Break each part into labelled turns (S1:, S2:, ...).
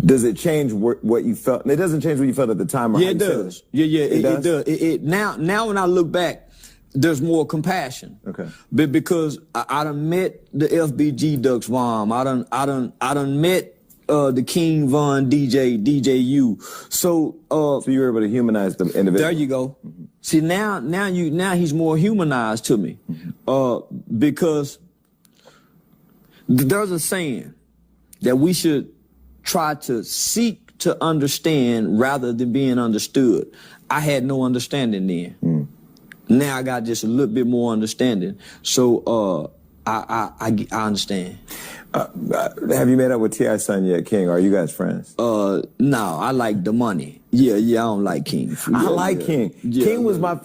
S1: Does it change what you felt? It doesn't change what you felt at the time. Or
S2: Yeah, it does. It does. Now when I look back, there's more compassion.
S1: Okay.
S2: Because I done met the FBG Ducks mom. I done met the King Von DJU. So
S1: you were able to humanize the individual.
S2: There you go. Mm-hmm. See now he's more humanized to me. Mm-hmm. Because there's a saying that we should try to seek to understand rather than being understood. I had no understanding then. Mm. Now I got just a little bit more understanding. So I understand.
S1: Have you met up with T.I.'s son yet, King? Are you guys friends?
S2: No, I like the money. Yeah, I don't like King.
S1: I like King. Yeah, King was my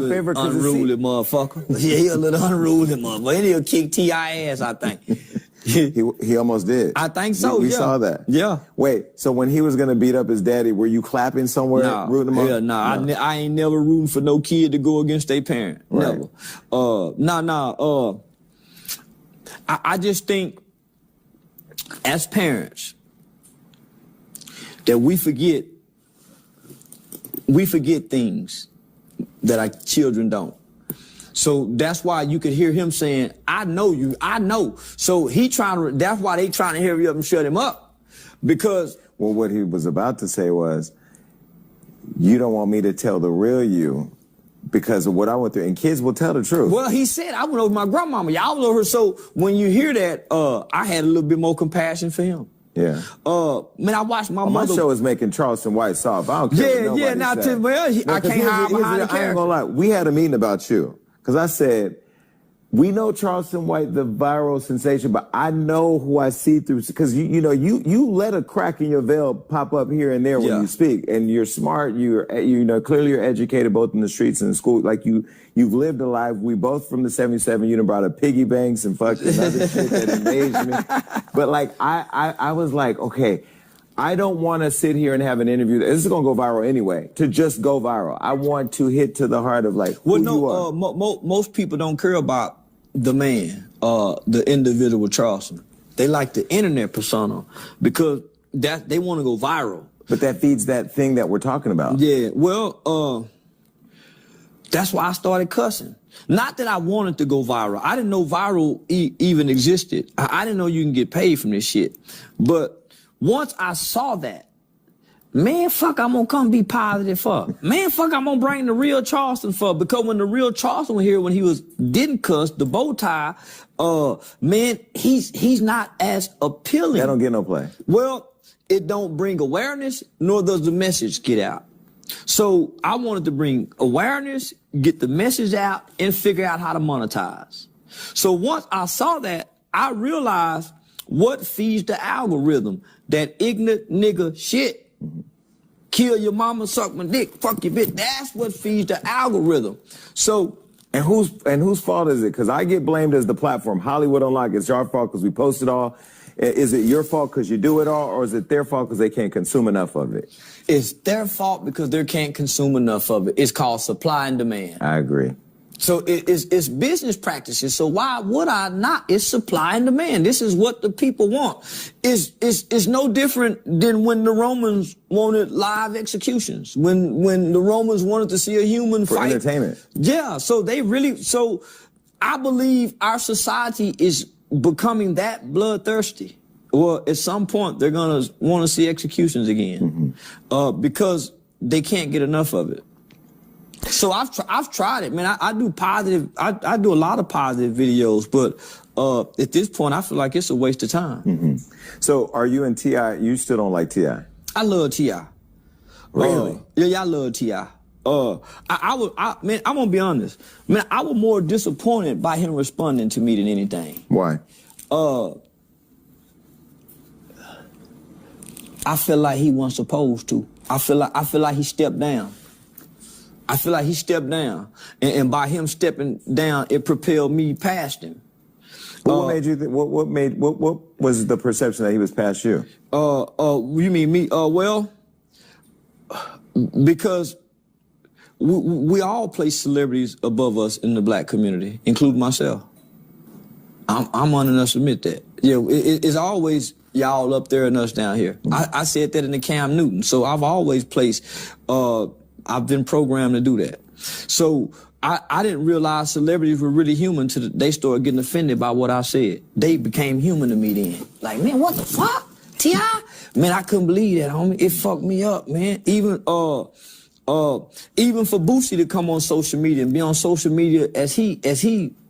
S1: favorite.
S2: Unruly motherfucker. Yeah, he a little unruly motherfucker. He'll kick T.I. ass, I think.
S1: He almost did.
S2: I think so.
S1: We saw that.
S2: Yeah.
S1: Wait, so when he was gonna beat up his daddy, were you clapping somewhere, rooting him up?
S2: Yeah, no. I ain't never rooting for no kid to go against their parent.
S1: Right.
S2: Never. I just think, as parents, that we forget things that our children don't. So that's why you could hear him saying, I know you, I know. So that's why they trying to hurry up and shut him up. Because...
S1: Well, what he was about to say was, you don't want me to tell the real you because of what I went through. And kids will tell the truth.
S2: Well, he said, I went over my grandmama. Y'all know her. So when you hear that, I had a little bit more compassion for him.
S1: Yeah.
S2: Man, I watched my mother.
S1: My show is making Charleston White soft. I don't care what nobody says.
S2: I can't hide behind the character.
S1: I ain't gonna lie. We had a meeting about you. Because I said, we know Charleston White, the viral sensation, but I know who I see through. Because, you let a crack in your veil pop up here and there when you speak. And you're smart. Clearly you're educated both in the streets and in school. Like, you've lived a life. We both from the 77. You done brought up piggy banks and fucking other shit that amazed me. But, like, I was like, okay, I don't want to sit here and have an interview. This is going to go viral anyway, to just go viral. I want to hit to the heart of, like, who you are.
S2: Most people don't care about the man, the individual Charleston. They like the internet persona because they want to go viral.
S1: But that feeds that thing that we're talking about.
S2: Yeah, well, that's why I started cussing. Not that I wanted to go viral. I didn't know viral even existed. I didn't know you can get paid from this shit. But once I saw that, man, fuck, I'm gonna come be positive for. Man, fuck, I'm gonna bring the real Charleston for. Because when the real Charleston was here, when he didn't cuss, the bow tie, man, he's not as appealing.
S1: That don't get no play.
S2: Well, it don't bring awareness, nor does the message get out. So I wanted to bring awareness, get the message out, and figure out how to monetize. So once I saw that, I realized what feeds the algorithm. That ignorant nigga shit. Kill your mama, suck my dick, fuck your bitch. That's what feeds the algorithm. So,
S1: and whose fault is it? Because I get blamed as the platform. Hollywood Unlocked. It's our fault because we post it all. Is it your fault because you do it all, or is it their fault because they can't consume enough of it?
S2: It's their fault because they can't consume enough of it. It's called supply and demand.
S1: I agree.
S2: So it's business practices. So why would I not? It's supply and demand. This is what the people want. It's no different than when the Romans wanted live executions. When the Romans wanted to see a human fight.
S1: For entertainment.
S2: Yeah. So I believe our society is becoming that bloodthirsty. Well, at some point they're gonna want to see executions again, because they can't get enough of it. So I've tried it, man. I do positive. I do a lot of positive videos, but at this point, I feel like it's a waste of time.
S1: So are you and T.I.? You still don't like T.I.?
S2: I love T.I.
S1: Really?
S2: Yeah, I love T.I. Man, I'm gonna be honest. Man, I was more disappointed by him responding to me than anything.
S1: Why?
S2: I feel like he wasn't supposed to. I feel like he stepped down. I feel like he stepped down, and by him stepping down, it propelled me past him.
S1: What made you think? What was the perception that he was past you?
S2: You mean me? Well, because we all place celebrities above us in the black community, including myself. I'm honest enough to admit that. Yeah, it's always y'all up there and us down here. I said that in the Cam Newton. So I've always placed, I've been programmed to do that. So I didn't realize celebrities were really human till they started getting offended by what I said. They became human to me then. Like, man, what the fuck? T.I.? Man, I couldn't believe that, homie. It fucked me up, man. Even for Boosie to come on social media and be on social media as he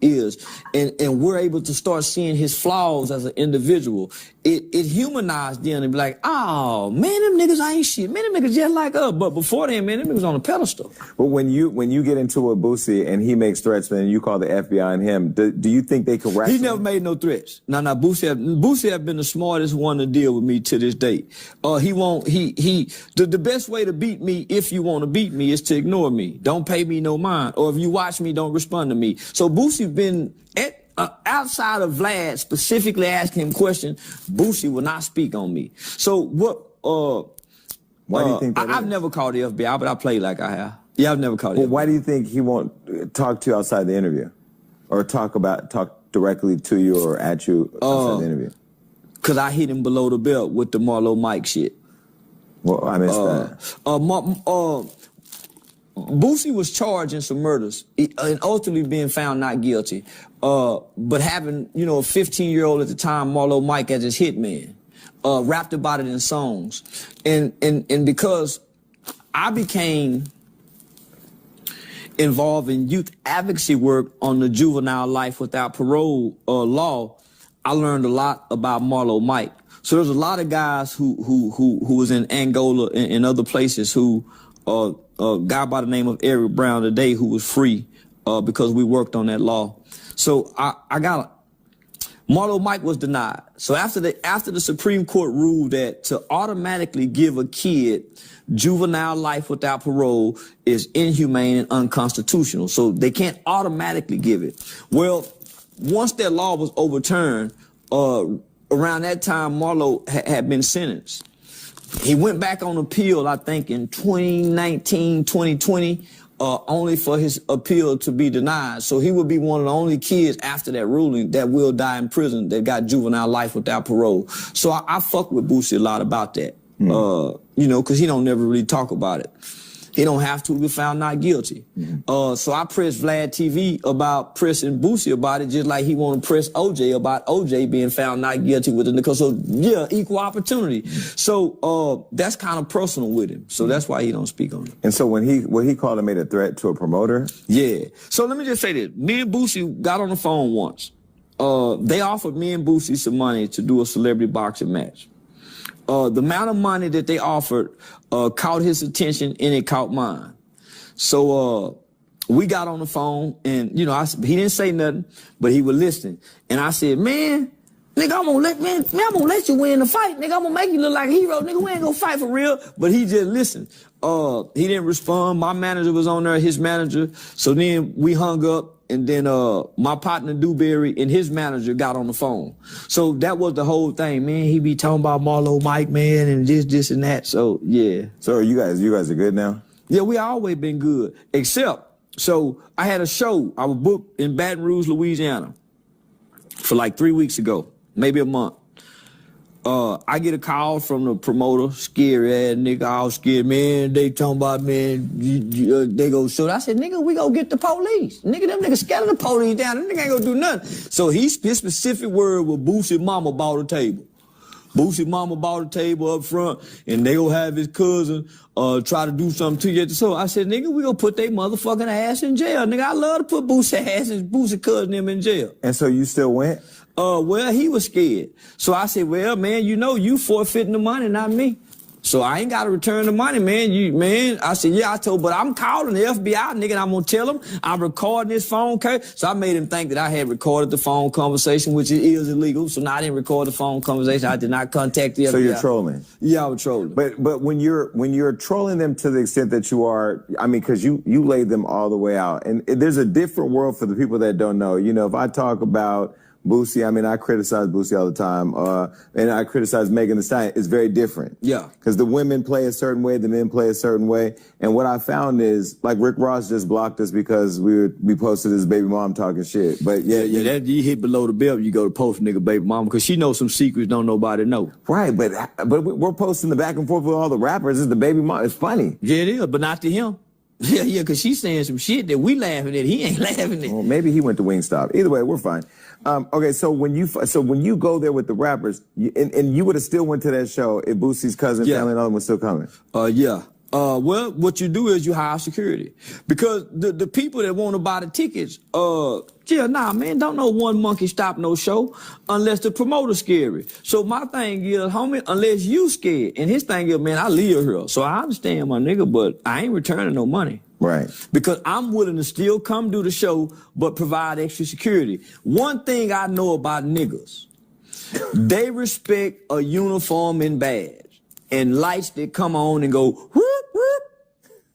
S2: is, and we're able to start seeing his flaws as an individual, it humanized them and be like, oh man, them niggas ain't shit. Man, them niggas just like us. But before then, man, them niggas on a pedestal.
S1: But when you get into a Boosie and he makes threats, man, you call the FBI on him, do you think they could
S2: He never made no threats. Nah, Boosie have been the smartest one to deal with me to this date. The best way to beat me, if you want to beat me, is to ignore me. Don't pay me no mind. Or if you watch me, don't respond to me. So Boosie been outside of Vlad specifically asking him questions, Boosie will not speak on me. So what?
S1: Why do you think that
S2: I've never called the FBI, but I played like I have. Yeah, I've never called the FBI.
S1: Why do you think he won't talk to you outside the interview, or talk directly to you or at you outside the interview?
S2: Because I hit him below the belt with the Marlo Mike shit.
S1: Well, I missed that.
S2: Boosie was charged in some murders and ultimately being found not guilty. But having, a 15-year-old at the time, Marlo Mike, as his hitman, rapped about it in songs. And because I became involved in youth advocacy work on the juvenile life without parole law, I learned a lot about Marlo Mike. So there's a lot of guys who was in Angola and other places who, a guy by the name of Eric Brown today who was free because we worked on that law. So Marlo Mike was denied. So after the Supreme Court ruled that to automatically give a kid juvenile life without parole is inhumane and unconstitutional. So they can't automatically give it. Well, once that law was overturned, around that time Marlo had been sentenced. He went back on appeal, I think, in 2019, 2020, only for his appeal to be denied. So he would be one of the only kids after that ruling that will die in prison that got juvenile life without parole. So I fuck with Boosie a lot about that, because he don't never really talk about it. He don't have to be found not guilty. So I pressed Vlad TV about pressing Boosie about it, just like he want to press OJ about OJ being found not guilty with it. So yeah, equal opportunity. So that's kind of personal with him. So that's why he don't speak on it.
S1: And so when he called and made a threat to a promoter?
S2: Yeah. So let me just say this. Me and Boosie got on the phone once. They offered me and Boosie some money to do a celebrity boxing match. The amount of money that they offered caught his attention and it caught mine. So we got on the phone and, he didn't say nothing, but he was listening. And I said, man, nigga, I'm gonna let you win the fight. Nigga, I'm gonna make you look like a hero. Nigga, we ain't gonna fight for real. But he just listened. He didn't respond. My manager was on there, his manager. So then we hung up. And then my partner Dewberry and his manager got on the phone. So that was the whole thing, man. He be talking about Marlo Mike, man, and this and that. So yeah.
S1: So you guys are good now?
S2: Yeah, we always been good. Except, so I had a show. I was booked in Baton Rouge, Louisiana for like 3 weeks ago, maybe a month. I get a call from the promoter, scary ass nigga, all scared, man. They talking about, man, they go shoot. I said, nigga, we go get the police. Nigga, them niggas scatter the police down. Them niggas ain't gonna do nothing. So his specific word was Boosie mama bought a table. Boosie mama bought a table up front, and they gonna have his cousin try to do something to you. So I said, nigga, we gonna put they motherfucking ass in jail. Nigga, I love to put Boosie ass and Boosie cousin them in jail.
S1: And so you still went?
S2: Well, he was scared. So I said, well, man, you forfeiting the money, not me. So I ain't got to return the money, man. I said, yeah, but I'm calling the FBI, nigga, and I'm going to tell him I'm recording this phone call. So I made him think that I had recorded the phone conversation, which is illegal. So now I didn't record the phone conversation. I did not contact the FBI.
S1: So you're trolling?
S2: Yeah, I was trolling.
S1: But when you're trolling them to the extent that you are, I mean, because you laid them all the way out. And there's a different world for the people that don't know. If I talk about Boosie, I mean, I criticize Boosie all the time, and I criticize Megan Thee Stallion. It's very different.
S2: Yeah.
S1: Because the women play a certain way, the men play a certain way. And what I found is, like, Rick Ross just blocked us because we posted his baby mom talking shit. But yeah,
S2: that you hit below the belt, you go to post nigga baby mama, because she knows some secrets don't nobody know.
S1: Right, but we're posting the back and forth with all the rappers. It's the baby mom. It's funny.
S2: Yeah, it is, but not to him. Yeah, because she's saying some shit that we laughing at. He ain't laughing at.
S1: Well, maybe he went to Wingstop. Either way, we're fine. Okay, so when you go there with the rappers, and you would have still went to that show if Boosie's cousin, family, and all them was still coming.
S2: Yeah. Well, what you do is you hire security, because the people that want to buy the tickets, man, don't know one monkey stop no show unless the promoter's scary. So my thing is, homie, unless you scared, and his thing is, man, I live here, so I understand my nigga, but I ain't returning no money.
S1: Right.
S2: Because I'm willing to still come do the show, but provide extra security. One thing I know about niggas, they respect a uniform and badge and lights that come on and go whoop, whoop.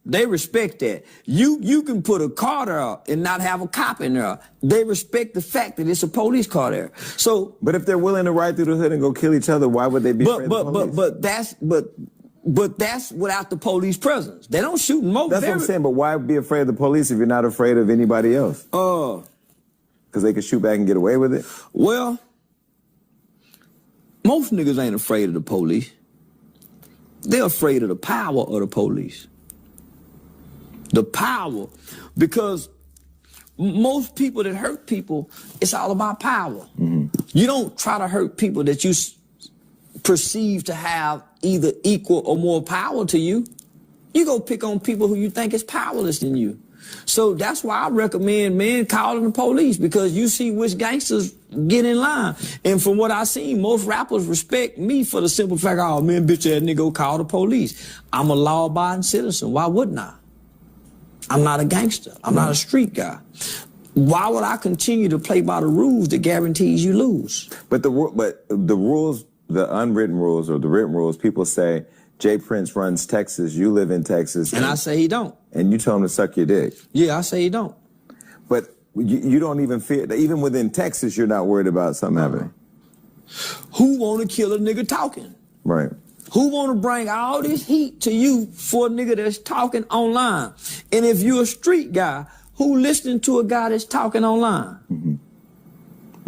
S2: They respect that. You can put a car there and not have a cop in there. They respect the fact that it's a police car there. So,
S1: but if they're willing to ride through the hood and go kill each other, why would they be afraid of the police?
S2: But that's without the police presence. They don't shoot and mow.
S1: That's what I'm saying. But why be afraid of the police if you're not afraid of anybody else? Because they can shoot back and get away with it.
S2: Well, most niggas ain't afraid of the police. They're afraid of the power of the police. The power. Because most people that hurt people, it's all about power. Mm-hmm. You don't try to hurt people that you perceive to have either equal or more power to you. You go pick on people who you think is powerless than you. So that's why I recommend men calling the police, because you see which gangsters get in line. And from what I seen, most rappers respect me for the simple fact, oh man, bitch ass nigga, go call the police. I'm a law-abiding citizen. Why wouldn't I? I'm not a gangster. I'm not a street guy. Why would I continue to play by the rules that guarantees you lose?
S1: But the rules, the unwritten rules or the written rules, people say Jay Prince runs Texas, you live in Texas.
S2: And I say he don't.
S1: And you tell him to suck your dick.
S2: Yeah, I say he don't.
S1: But you don't even fear, even within Texas, you're not worried about something happening.
S2: Who want to kill a nigga talking?
S1: Right.
S2: Who want to bring all this heat to you for a nigga that's talking online? And if you're a street guy, who listening to a guy that's talking online?
S1: Mm-hmm.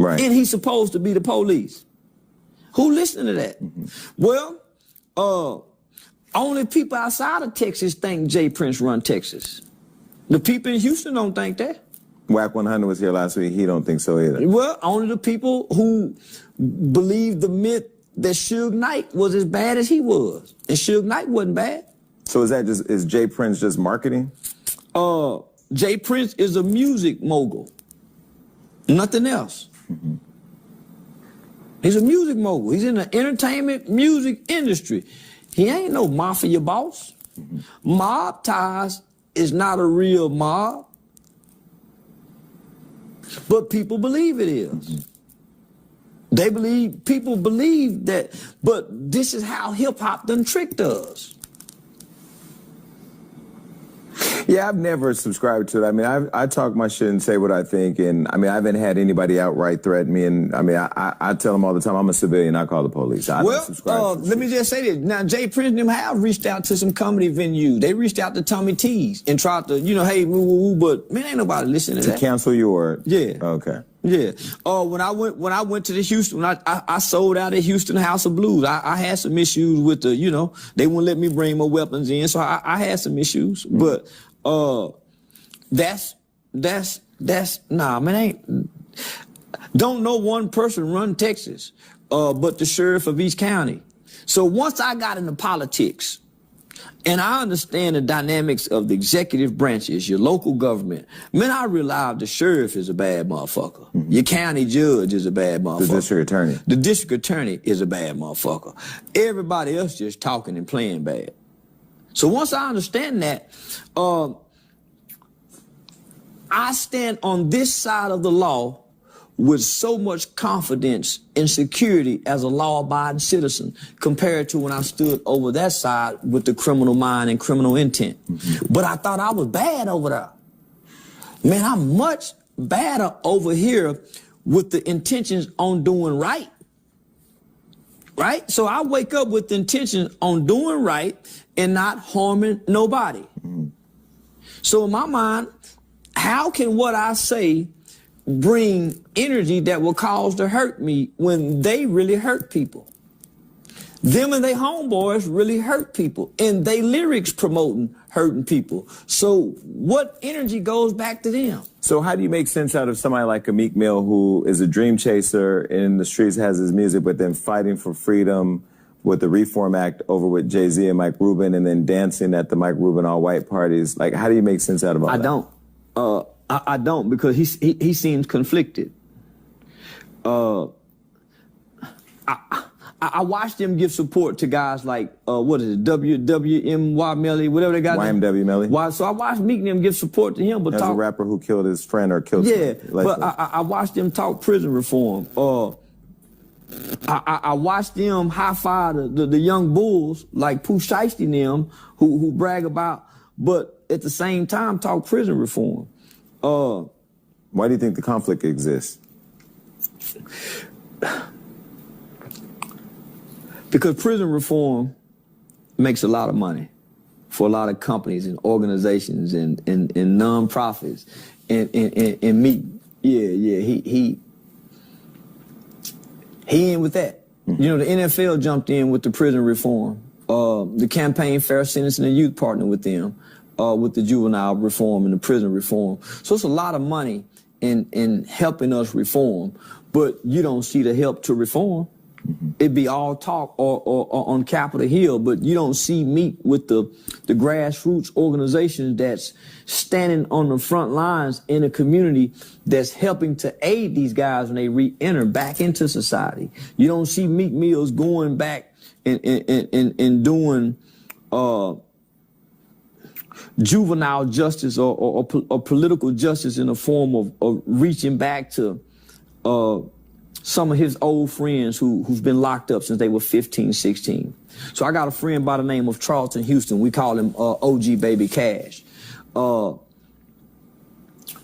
S1: Right.
S2: And he's supposed to be the police. Who listening to that? Mm-hmm. Well, only people outside of Texas think Jay Prince run Texas. The people in Houston don't think that.
S1: Wack 100 was here last week. He don't think so either.
S2: Well, only the people who believe the myth that Suge Knight was as bad as he was. And Suge Knight wasn't bad.
S1: So is Jay Prince just marketing?
S2: Jay Prince is a music mogul. Nothing else. Mm-hmm. He's a music mogul. He's in the entertainment music industry. He ain't no mafia boss. Mm-hmm. Mob ties is not a real mob. But people believe it is. Mm-hmm. People believe that, but this is how hip-hop done tricked us.
S1: Yeah, I've never subscribed to it. I mean, I talk my shit and say what I think, and I mean, I haven't had anybody outright threaten me, and I mean, I tell them all the time, I'm a civilian, I call the police. I don't subscribe to
S2: let me just say this. Now, Jay Prince and them have reached out to some comedy venues. They reached out to Tommy T's and tried to, hey, woo, but man, ain't nobody listening to that.
S1: To cancel you or?
S2: Yeah.
S1: Okay.
S2: Yeah. When I went to the Houston, when I sold out at Houston House of Blues, I had some issues with they wouldn't let me bring my weapons in, so I had some issues. Mm-hmm. But don't know one person run Texas, but the sheriff of each county. So once I got into politics, and I understand the dynamics of the executive branches, your local government, man, I realized the sheriff is a bad motherfucker. Mm-hmm. Your county judge is a bad motherfucker.
S1: The district attorney.
S2: The district attorney is a bad motherfucker. Everybody else just talking and playing bad. So once I understand that, I stand on this side of the law with so much confidence and security as a law-abiding citizen compared to when I stood over that side with the criminal mind and criminal intent. Mm-hmm. But I thought I was bad over there. Man, I'm much badder over here with the intentions on doing right. Right? So I wake up with the intention on doing right and not harming nobody. So in my mind, how can what I say bring energy that will cause to hurt me when they really hurt people? Them and they homeboys really hurt people, and they lyrics promoting hurting people. So what energy goes back to them?
S1: So how do you make sense out of somebody like a Meek Mill, who is a dream chaser in the streets, has his music, but then fighting for freedom with the Reform Act over with Jay-Z and Mike Rubin, and then dancing at the Mike Rubin all-white parties? Like, how do you make sense out of all that?
S2: I don't, because he seems conflicted. I watched them give support to guys like, what is it, WWMY Melly, whatever they got.
S1: YMW Melly.
S2: So I watched Meek and them give support to him. But
S1: as a rapper who killed his friend or killed
S2: yeah,
S1: like
S2: but I watched them talk prison reform. I watched them high-five the young bulls like Pooh Shiesty and them who brag about, but at the same time talk prison reform.
S1: Why do you think the conflict exists?
S2: Because prison reform makes a lot of money for a lot of companies and organizations and nonprofits. And Meek, he in with that. You know, the NFL jumped in with the prison reform. The Campaign Fair Sentencing and Youth partnered with them with the juvenile reform and the prison reform. So it's a lot of money in helping us reform, but you don't see the help to reform. It'd be all talk or on Capitol Hill, but you don't see Meek with the grassroots organizations that's standing on the front lines in a community that's helping to aid these guys when they re-enter back into society. You don't see Meek Mills going back and doing juvenile justice or political justice in the form of reaching back to some of his old friends who've been locked up since they were 15, 16. So I got a friend by the name of Charleston Houston. We call him OG Baby Cash.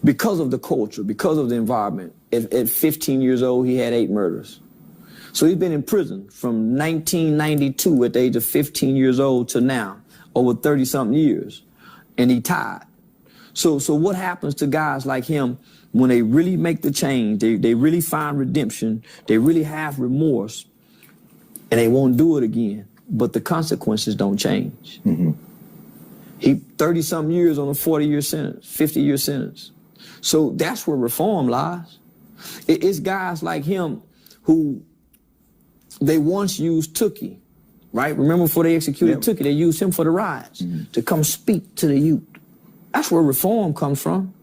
S2: Because of the culture, because of the environment, at 15 years old, he had 8 murders. So he's been in prison from 1992 at the age of 15 years old to now, over 30-something years, and he tied. So what happens to guys like him when they really make the change, they really find redemption, they really have remorse, and they won't do it again, but the consequences don't change. He 30-something years on a 40-year sentence, 50-year sentence. So that's where reform lies. It's guys like him who they once used Tookie, right? Remember before they executed Tookie, they used him for the riots to come speak to the youth. That's where reform comes from.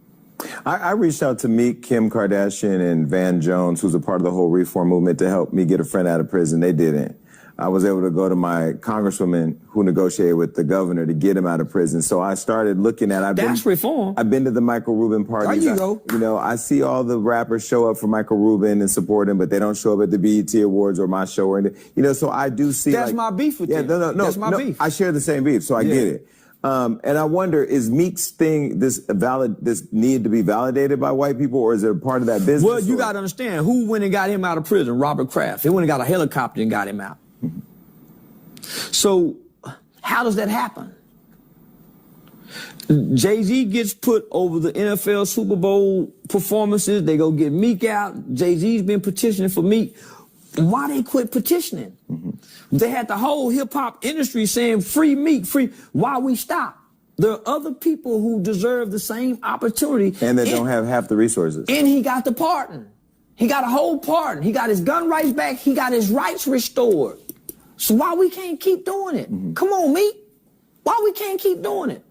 S1: I reached out to Meek, Kim Kardashian, and Van Jones, who's a part of the whole reform movement, to help me get a friend out of prison. They didn't. I was able to go to my congresswoman who negotiated with the governor to get him out of prison. So I started looking at
S2: reform.
S1: I've been to the Michael Rubin parties.
S2: There you go.
S1: You know, I see all the rappers show up for Michael Rubin and support him, but they don't show up at the BET Awards or my show or anything. You know, so I do see
S2: that's my beef with them.
S1: No,
S2: that's my beef.
S1: I share the same beef, so I get it. And I wonder, is Meek's thing this need to be validated by white people, or is it a part of that business?
S2: Well, you got to understand, who went and got him out of prison? Robert Kraft. They went and got a helicopter and got him out. So how does that happen? Jay-Z gets put over the NFL Super Bowl performances. They go get Meek out. Jay-Z's been petitioning for Meek. Why they quit petitioning? They had the whole hip-hop industry saying, free Meek, free. Why we stop? There are other people who deserve the same opportunity.
S1: And that don't have half the resources.
S2: And he got the pardon. He got a whole pardon. He got his gun rights back. He got his rights restored. So why we can't keep doing it? Come on, Meek. Why we can't keep doing it?